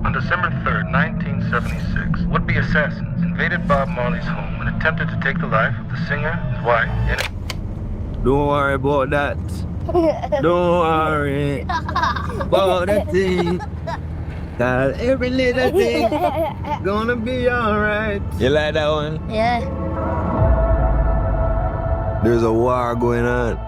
On December 3rd, 1976, would-be assassins invaded Bob Marley's home and attempted to take the life of the singer, his wife, and... Don't worry about that. Don't worry about that thing. That every little thing gonna be alright. You like that one? Yeah. There's a war going on.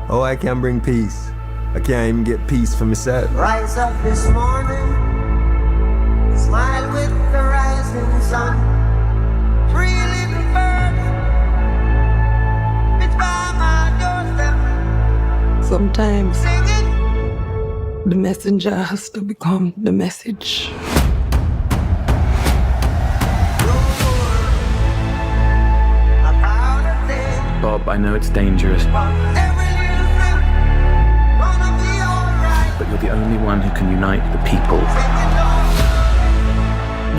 Oh, I can't bring peace. I can't even get peace for myself. Rise up this morning, smile with the rising sun. Three little birds, it's by my doorstep. Sometimes Singing, the messenger has to become the message. about a thing. Bob, I know it's dangerous, Every little thing, gonna be alright. but you're the only one who can unite the people. Singing,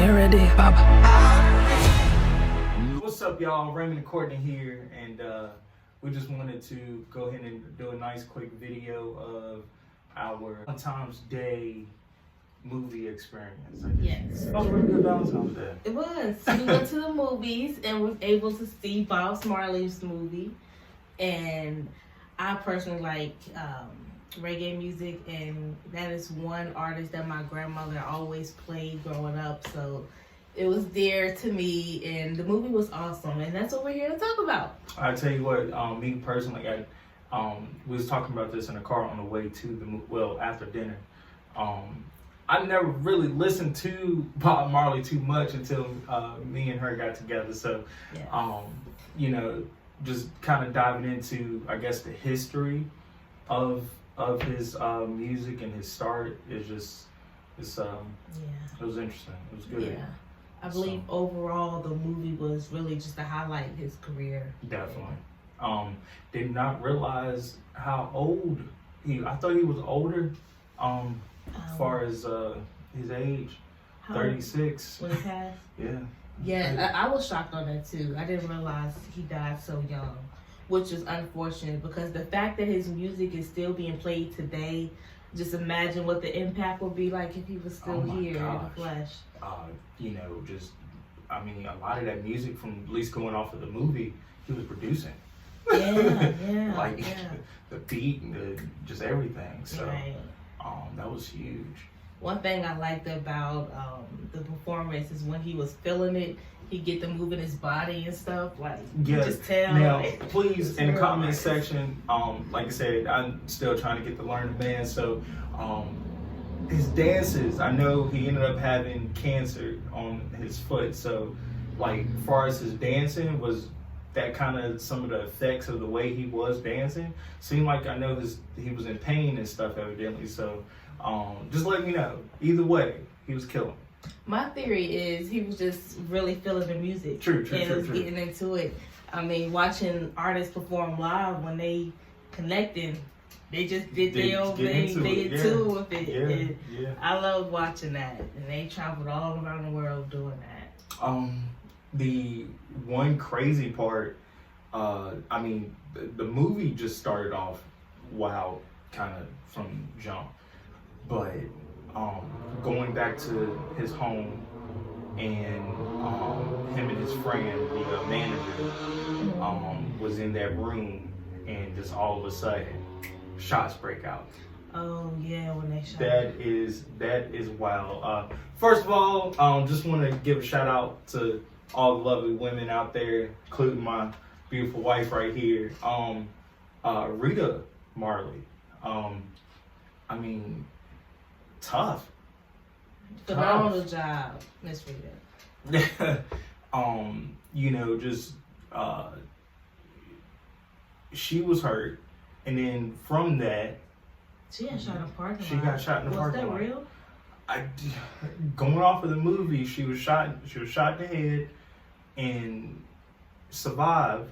You ready, Bob? What's up, y'all? Raymond and Courtney here, and we just wanted to go ahead and do a nice quick video of our Valentine's Day movie experience. I guess. Yes. That was a really good Valentine's Day. It was. We went to the movies and was able to see Bob Marley's movie. And I personally like reggae music, and that is one artist that my grandmother always played growing up. So it was dear to me, and the movie was awesome. And that's what we're here to talk about. I tell you what, me personally, we was talking about this in the car on the way to after dinner. I never really listened to Bob Marley too much until me and her got together. So, Yeah. just kind of diving into, I guess, the history of his music and his start is just, it was interesting. It was good. Yeah. I believe overall the movie was really just to highlight his career. Definitely. Did not realize how old I thought he was older, as far as his age, 36. When he passed? Yeah. Yeah, I was shocked on that too. I didn't realize he died so young, which is unfortunate because the fact that his music is still being played today, just imagine what the impact would be like if he was still here in the flesh. A lot of that music from at least going off of the movie, he was producing. Yeah, like yeah. the beat and just everything. So Right. that was huge. One thing I liked about the performance is when he was feeling it, he'd get to moving his body and stuff. Like, you just tell. Now, please, It's in the real comment nice. section, like I said, I'm still trying to get to learn the man. So, his dances, I know he ended up having cancer on his foot. So, like, as far as his dancing, was that kind of some of the effects of the way he was dancing? Seemed like I know he was in pain and stuff, evidently. So, just let me know. Either way, he was killing. My theory is he was just really feeling the music. True. And was getting into it. I mean, watching artists perform live, when they connecting, they just did their own thing. They into it with it. Yeah. I love watching that. And they traveled all around the world doing that. The one crazy part, the movie just started off wild, kind of from jump. But going back to his home and him and his friend, the manager, was in that room, and just all of a sudden, shots break out. Oh yeah, when they shot. That is wild. First of all, just want to give a shout out to all the lovely women out there, including my beautiful wife right here, Rita Marley. Tough. Phenomenal job, Miss Rita. She was hurt, and then from that, She got shot in the parking lot. she got shot in the parking lot. Was that real? Going off of the movie, she was shot in the head and survived,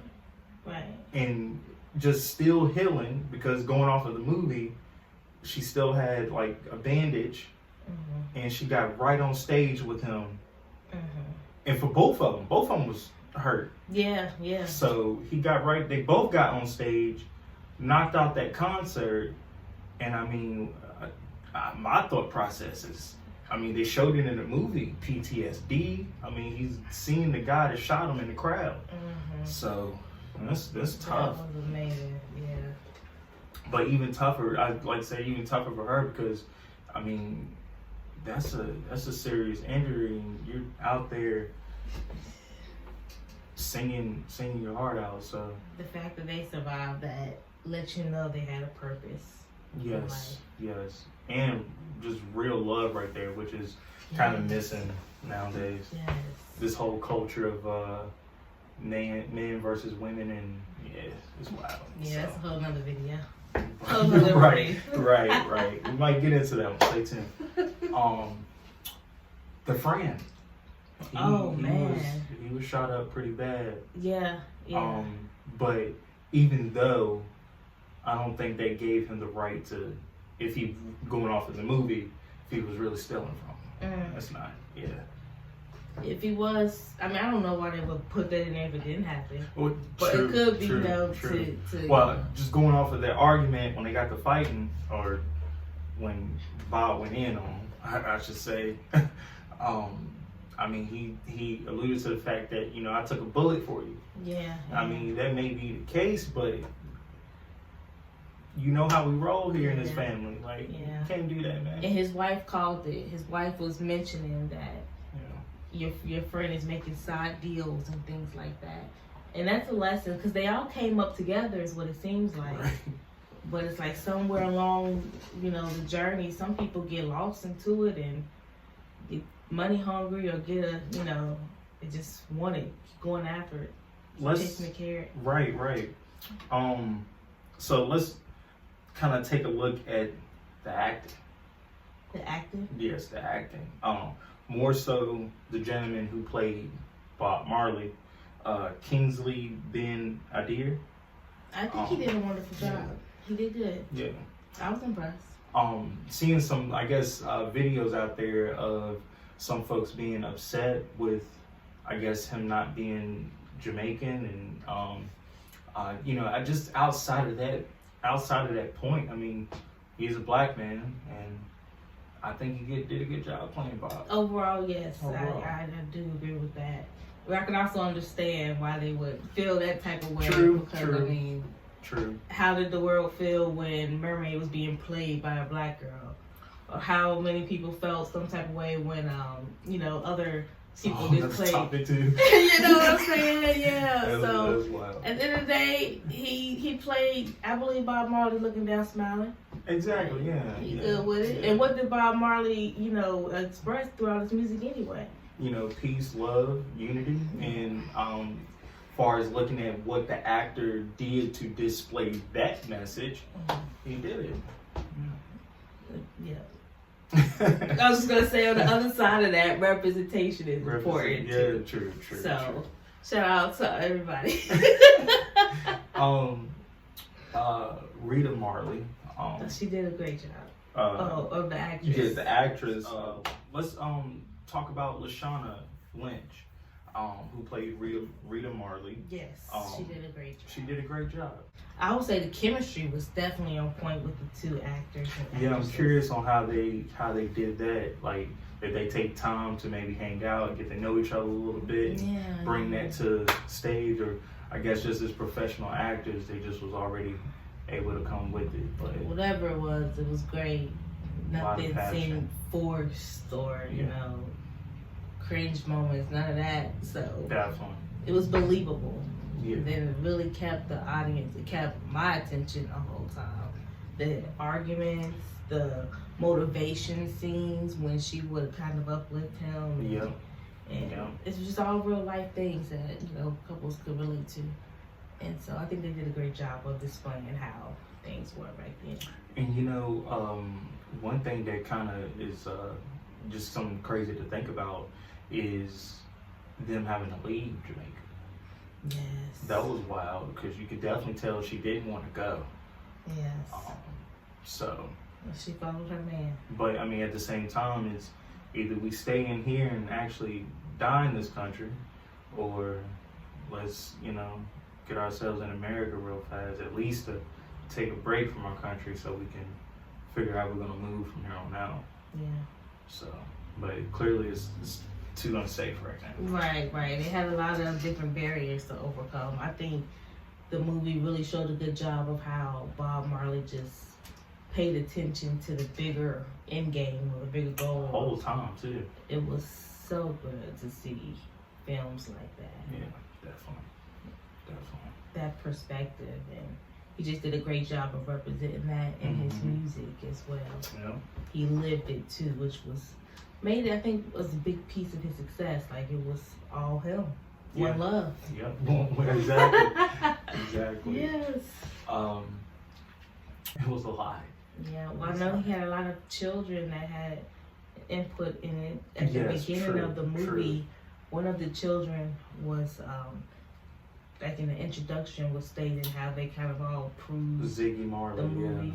Right. and just still healing, because going off of the movie, she still had like a bandage, and she got right on stage with him. And for both of them was hurt. Yeah. So they both got on stage, knocked out that concert, and my thought process is, I mean, they showed it in the movie, PTSD. I mean, he's seeing the guy that shot him in the crowd. So that's tough. That was amazing, yeah. But even tougher, I'd like to say even tougher for her because, I mean, that's a serious injury, and you're out there singing your heart out. So The fact that they survived that lets you know they had a purpose. yes, and just real love right there, which is kind of missing nowadays. Yes. This whole culture of men versus women, and yeah, it's wild. Yeah, that's a So. whole nother video. Right. We might get into that one. Stay tuned. The friend. He was shot up pretty bad. Yeah. But even though I don't think they gave him the right to, if he going off in the movie, if he was really stealing from him. That's not. Yeah. If he was, I mean, I don't know why they would put that in there if it didn't happen. Well, But true, it could be, true, you know, true. to Well, just going off of that argument when they got to fighting, or when Bob went in on him, I should say. I mean, he alluded to the fact that, you know, I took a bullet for you. Yeah. I mean, that may be the case, but you know how we roll here in this family. Like, you can't do that, man. And his wife called it. His wife was mentioning that your friend is making side deals and things like that. And that's a lesson, because they all came up together is what it seems like. Right. But it's like somewhere along, you know, the journey, some people get lost into it and get money hungry or get a, you know, they just want it, going after it. Chasing the carrot. Right. So let's kind of take a look at the acting. The acting? Yes, the acting. More so the gentleman who played Bob Marley, Kingsley Ben Adir. I think he did a wonderful job. He did good. Yeah. I was impressed. Seeing some, I guess, videos out there of some folks being upset with, I guess, him not being Jamaican, and you know, I just outside of that point, I mean, he's a black man, and I think he did a good job playing Bob. Overall, yes. Overall. I do agree with that. But I can also understand why they would feel that type of way. True. I mean, how did the world feel when Mermaid was being played by a black girl? Or how many people felt some type of way when, you know, other people just played. Topic too. You know what I'm saying? Yeah. That So was wild. at the end of the day, he played, I believe, Bob Marley looking down, smiling. Exactly. Yeah. He good with it. And what did Bob Marley, you know, express throughout his music anyway? You know, peace, love, unity, and far as looking at what the actor did to display that message, he did it. Yeah. I was just gonna say, on the other side of that, representation is important. Yeah, true. So, shout out to everybody. Rita Marley. She did a great job. Of the actress. Yes, the actress. Let's talk about Lashana Lynch, who played Rita Marley. Yes, she did a great job. She did a great job. I would say the chemistry was definitely on point with the two actors. And Yeah, I'm curious on how they did that. Like, did they take time to maybe hang out, get to know each other a little bit, and bring that to stage, or I guess just as professional actors, they just was already able to come with it. But whatever it was great. Nothing seemed forced or you know, cringe moments. None of that. So definitely, it was believable. Yeah. Then it really kept the audience. It kept my attention the whole time. The arguments, the motivation scenes when she would kind of uplift him. And it's just all real life things that, you know, couples could relate to. And so I think they did a great job of displaying how things were back then. And you know, one thing that kind of is just something crazy to think about is them having to leave Jamaica. Yes. That was wild because you could definitely tell she didn't want to go. Yes. So. She followed her man. But I mean, at the same time, it's either we stay in here and actually die in this country, or let's, you know, get ourselves in America real fast, at least to take a break from our country so we can figure out we're going to move from here on out. Yeah. So but clearly it's too unsafe right now. Right. They had a lot of different barriers to overcome. I think the movie really showed a good job of how Bob Marley just paid attention to the bigger end game or the bigger goal. The whole time too. It was so good to see films like that. Yeah, definitely. That perspective, and he just did a great job of representing that in his music as well. Yeah. He lived it too, which was maybe, I think, was a big piece of his success. Like, it was all him. One love. Yep. Exactly. Exactly. Yes. It was a lot. Yeah. Well, I know he had a lot of children that had input in it. At the beginning true, of the movie, true. one of the children was, like in the introduction, was stating how they kind of all approved Ziggy Marley, the movie,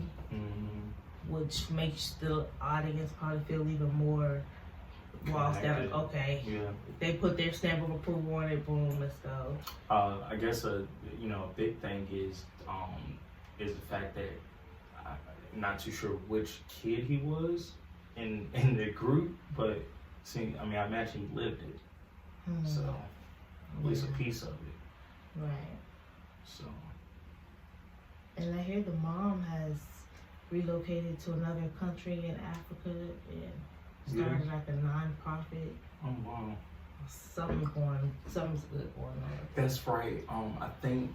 which which makes the audience probably feel even more lost out. Okay, they put their stamp of approval on it. Boom, let's go. I guess a big thing is the fact that I'm not too sure which kid he was in the group, but see, I mean, I imagine he lived it, so at least a piece of it. Right. So. And I hear the mom has relocated to another country in Africa and started like a non-profit. Oh wow. Something's good going on. That's right. I think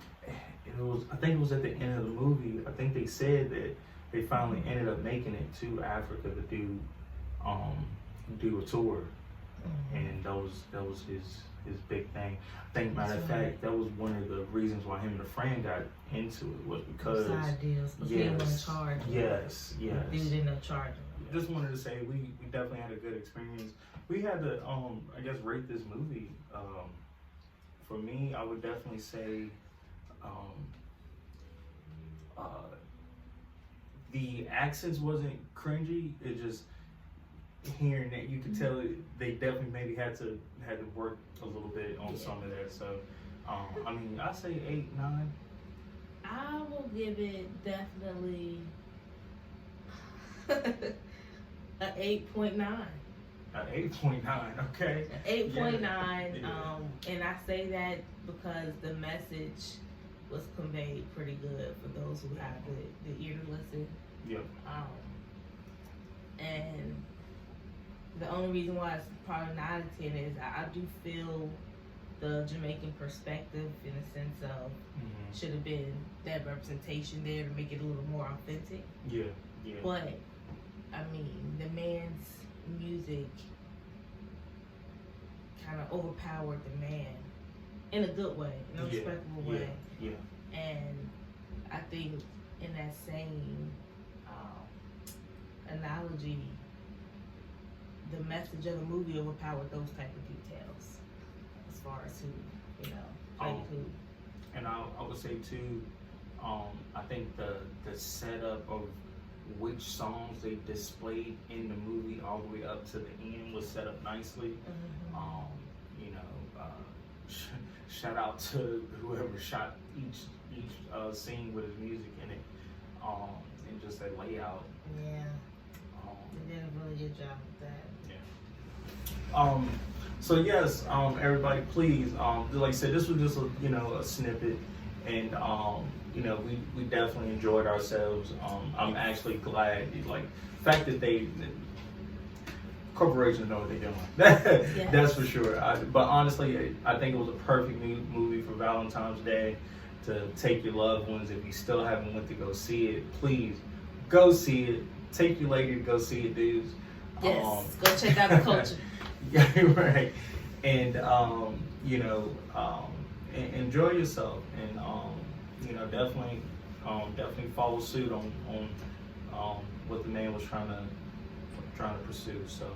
it was at the end of the movie. I think they said that they finally ended up making it to Africa to do a tour, and that was his big thing. I think, matter of fact, that was one of the reasons why him and a friend got into it, was because side deals, because he didn't want to charge. Yes. Dude ended up charging. Just wanted to say we definitely had a good experience. We had to I guess rate this movie. For me, I would definitely say the accents wasn't cringy. It just, hearing that, you could tell they definitely maybe had to work a little bit on some of that. So I mean, I say 8, 9. I will give it definitely an 8.9. An 8.9, okay. An 8.9, and I say that because the message was conveyed pretty good for those who have the ear to listen. Yep. And the only reason why it's probably not a 10 is I do feel the Jamaican perspective, in a sense of should have been that representation there to make it a little more authentic. Yeah. But I mean, the man's music kind of overpowered the man in a good way, in a respectable way. Yeah. And I think in that same analogy, the message of the movie overpowered those type of details as far as who, played who. And I would say too, I think the setup of which songs they displayed in the movie all the way up to the end was set up nicely. Shout out to whoever shot each scene with his music in it, and just that layout. Yeah. They did a really good job with that. Yeah. So yes, everybody, please, like I said, this was just a snippet, and we definitely enjoyed ourselves. I'm actually glad, like, the fact that corporations know what they're doing. That's for sure. But honestly, I think it was a perfect movie for Valentine's Day to take your loved ones. If you still haven't went to go see it, please go see it. Take your lady to go see it, dudes. Yes, go check out the culture. Yeah, right. And enjoy yourself, and definitely follow suit on what the man was trying to pursue. So,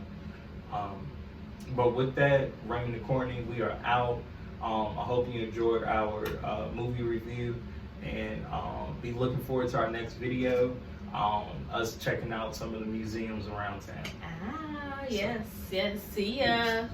but with that, Raymond and Courtney, we are out. I hope you enjoyed our movie review, and be looking forward to our next video. Us checking out some of the museums around town. Yes. See ya.